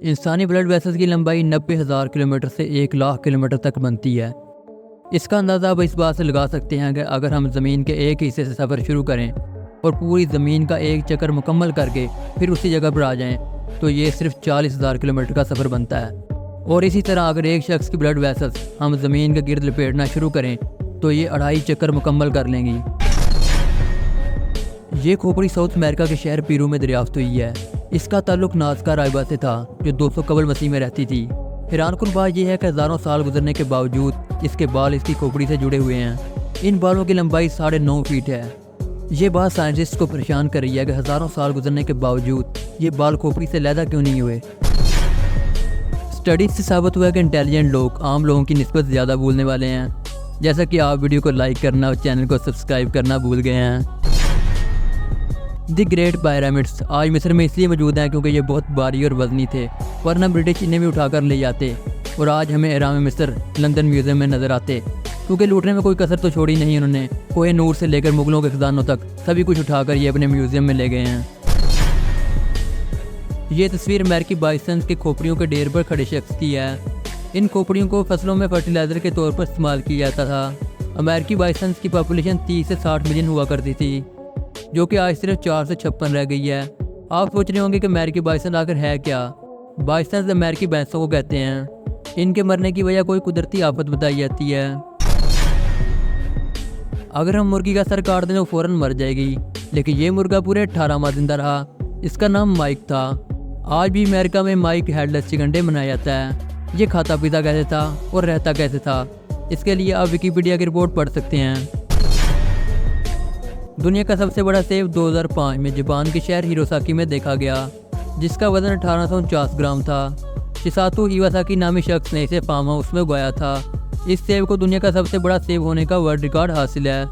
انسانی blood vessels کی لمبائی 90,000 کلومیٹر سے 1,00,000 کلومیٹر تک بنتی ہے۔ اس کا اندازہ آپ اس بات سے لگا سکتے ہیں کہ اگر ہم زمین کے ایک حصے سے سفر شروع کریں اور پوری زمین کا ایک چکر مکمل کر کے پھر اسی جگہ پر آ جائیں تو یہ صرف 40,000 کلومیٹر کا سفر بنتا ہے۔ اور اسی طرح اگر ایک شخص کی بلڈ ویسلز ہم زمین کے گرد لپیٹنا شروع کریں تو یہ 2.5 چکر مکمل کر لیں گی۔ یہ کھوپڑی ساؤتھ امریکہ کے شہر پیرو میں دریافت ہوئی ہے۔ اس کا تعلق نازکا راہبہ سے تھا جو 200 قبل مسیح میں رہتی تھی۔ حیران کن بات یہ ہے کہ ہزاروں سال گزرنے کے باوجود اس کے بال اس کی کھوپڑی سے جڑے ہوئے ہیں۔ ان بالوں کی لمبائی 9.5 فیٹ ہے۔ یہ بات سائنٹسٹ کو پریشان کر رہی ہے کہ ہزاروں سال گزرنے کے باوجود یہ بال کھوپڑی سے علیحدہ کیوں نہیں ہوئے۔ اسٹڈیز سے ثابت ہوا ہے کہ انٹیلیجنٹ لوگ عام لوگوں کی نسبت زیادہ بولنے والے ہیں۔ جیسا کہ آپ ویڈیو کو لائک کرنا اور چینل کو سبسکرائب کرنا بھول گئے ہیں۔ دی گریٹ پیرامڈس آج مصر میں اس لیے موجود ہیں کیونکہ یہ بہت بھاری اور وزنی تھے، ورنہ برٹش انہیں بھی اٹھا کر لے جاتے اور آج ہمیں اہرام مصر لندن میوزیم میں نظر آتے، کیونکہ لوٹنے میں کوئی کسر تو چھوڑی نہیں انہوں نے۔ کوہ نور سے لے کر مغلوں کے خزانوں تک سبھی کچھ اٹھا کر یہ اپنے میوزیم میں لے گئے ہیں۔ یہ تصویر امریکی بائسنز کے کھوپڑیوں کے ڈھیر پر کھڑے شخص کی ہے۔ ان کھوپڑیوں کو فصلوں میں فرٹیلائزر کے طور پر استعمال کیا جاتا تھا۔ امریکی بائسنز کی پاپولیشن 30 سے 60 ملین ہوا کرتی تھی، جو کہ آج صرف 4 سے 56 رہ گئی ہے۔ آپ سوچ رہے ہوں گے کہ امریکی بائسن آخر ہے کیا؟ بائسنز امریکی بھینسوں کو کہتے ہیں۔ ان کے مرنے کی وجہ کوئی قدرتی آفت بتائی جاتی ہے۔ اگر ہم مرغی کا سر کاٹ دیں تو فوراً مر جائے گی، لیکن یہ مرغا پورے 18 ماہ زندہ رہا۔ اس کا نام مائک تھا۔ آج بھی امریکہ میں mic had less chicken day منایا جاتا ہے۔ یہ کھاتا پیتا کیسے تھا اور رہتا کیسے تھا، اس کے لیے آپ ویکیپیڈیا کی رپورٹ پڑھ سکتے ہیں۔ دنیا کا سب سے بڑا سیب 2005 میں جاپان کے شہر ہیروساکی میں دیکھا گیا، جس کا وزن 1849 گرام تھا۔ شساتو ایواساکی نامی شخص نے اسے فارم ہاؤس میں اگایا تھا۔ اس سیب کو دنیا کا سب سے بڑا سیب ہونے کا ورلڈ ریکارڈ حاصل ہے۔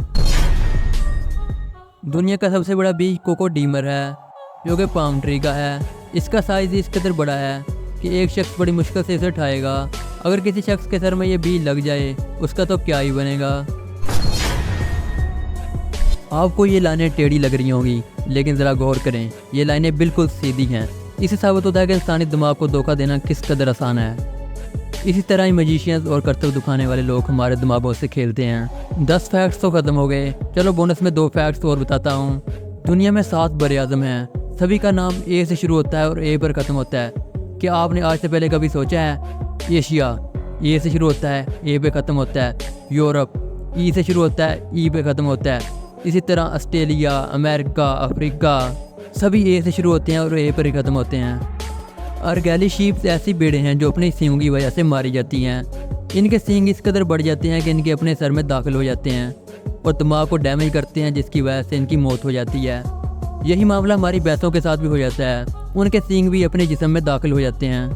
دنیا کا سب سے بڑا بیج کوکو ڈیمر ہے، جو کہ پام ٹری کا ہے۔ اس کا سائز اس قدر بڑا ہے کہ ایک شخص بڑی مشکل سے اسے اٹھائے گا۔ اگر کسی شخص کے سر میں یہ بیج لگ جائے اس کا تو کیا ہی بنے گا۔ آپ کو یہ لائنیں ٹیڑھی لگ رہی ہوں گی، لیکن ذرا غور کریں، یہ لائنیں بالکل سیدھی ہیں۔ اس سے ثابت ہوتا ہے کہ انسانی دماغ کو دھوکہ دینا کس قدر آسان ہے۔ اسی طرح ہی میجیشینز اور کرتب دکھانے والے لوگ ہمارے دماغوں سے کھیلتے ہیں۔ 10 فیکٹس تو ختم ہو گئے، چلو بونس میں 2 فیکٹس اور بتاتا ہوں۔ دنیا میں 7 بر اعظم ہیں، سبھی کا نام اے سے شروع ہوتا ہے اور اے پر ختم ہوتا ہے۔ کیا آپ نے آج سے پہلے کبھی سوچا ہے؟ ایشیا اے سے شروع ہوتا ہے، اے پہ ختم ہوتا ہے۔ یورپ ای سے شروع ہوتا ہے، ای پہ ختم ہوتا ہے۔ اسی طرح آسٹریلیا، امریکہ، افریقہ سبھی اے سے شروع ہوتے ہیں اور اے پر ہی ختم ہوتے ہیں۔ ارگیلی شیپس ایسی بھیڑیں ہیں جو اپنی سینگوں کی وجہ سے ماری جاتی ہیں۔ ان کے سینگ اس قدر بڑھ جاتے ہیں کہ ان کے اپنے سر میں داخل ہو جاتے ہیں اور دماغ کو ڈیمیج کرتے ہیں، جس کی وجہ سے ان کی موت ہو جاتی ہے۔ یہی معاملہ ہماری بھینسوں کے ساتھ بھی ہو جاتا ہے، ان کے سینگ بھی اپنے جسم میں داخل ہو جاتے ہیں،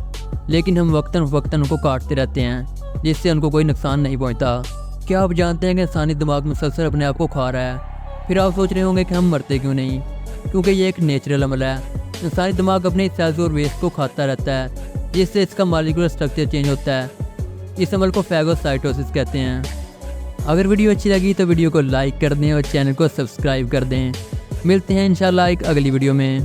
لیکن ہم وقتاً فوقتاً ان کو کاٹتے رہتے ہیں جس سے ان کو کوئی نقصان نہیں پہنچتا۔ کیا آپ جانتے ہیں کہ انسانی دماغ مسلسل اپنے آپ کو کھا رہا ہے؟ پھر آپ سوچ رہے ہوں گے کہ ہم مرتے کیوں نہیں؟ کیونکہ یہ ایک نیچرل عمل ہے۔ انسانی دماغ اپنے سیلز اور ویسٹ کو کھاتا رہتا ہے، جس سے اس کا مالیکولر اسٹرکچر چینج ہوتا ہے۔ اس عمل کو فیگوسائٹوسس کہتے ہیں۔ اگر ویڈیو اچھی لگی تو ویڈیو کو لائک کر دیں اور چینل کو سبسکرائب کر دیں۔ ملتے ہیں انشاءاللہ ایک اگلی ویڈیو میں۔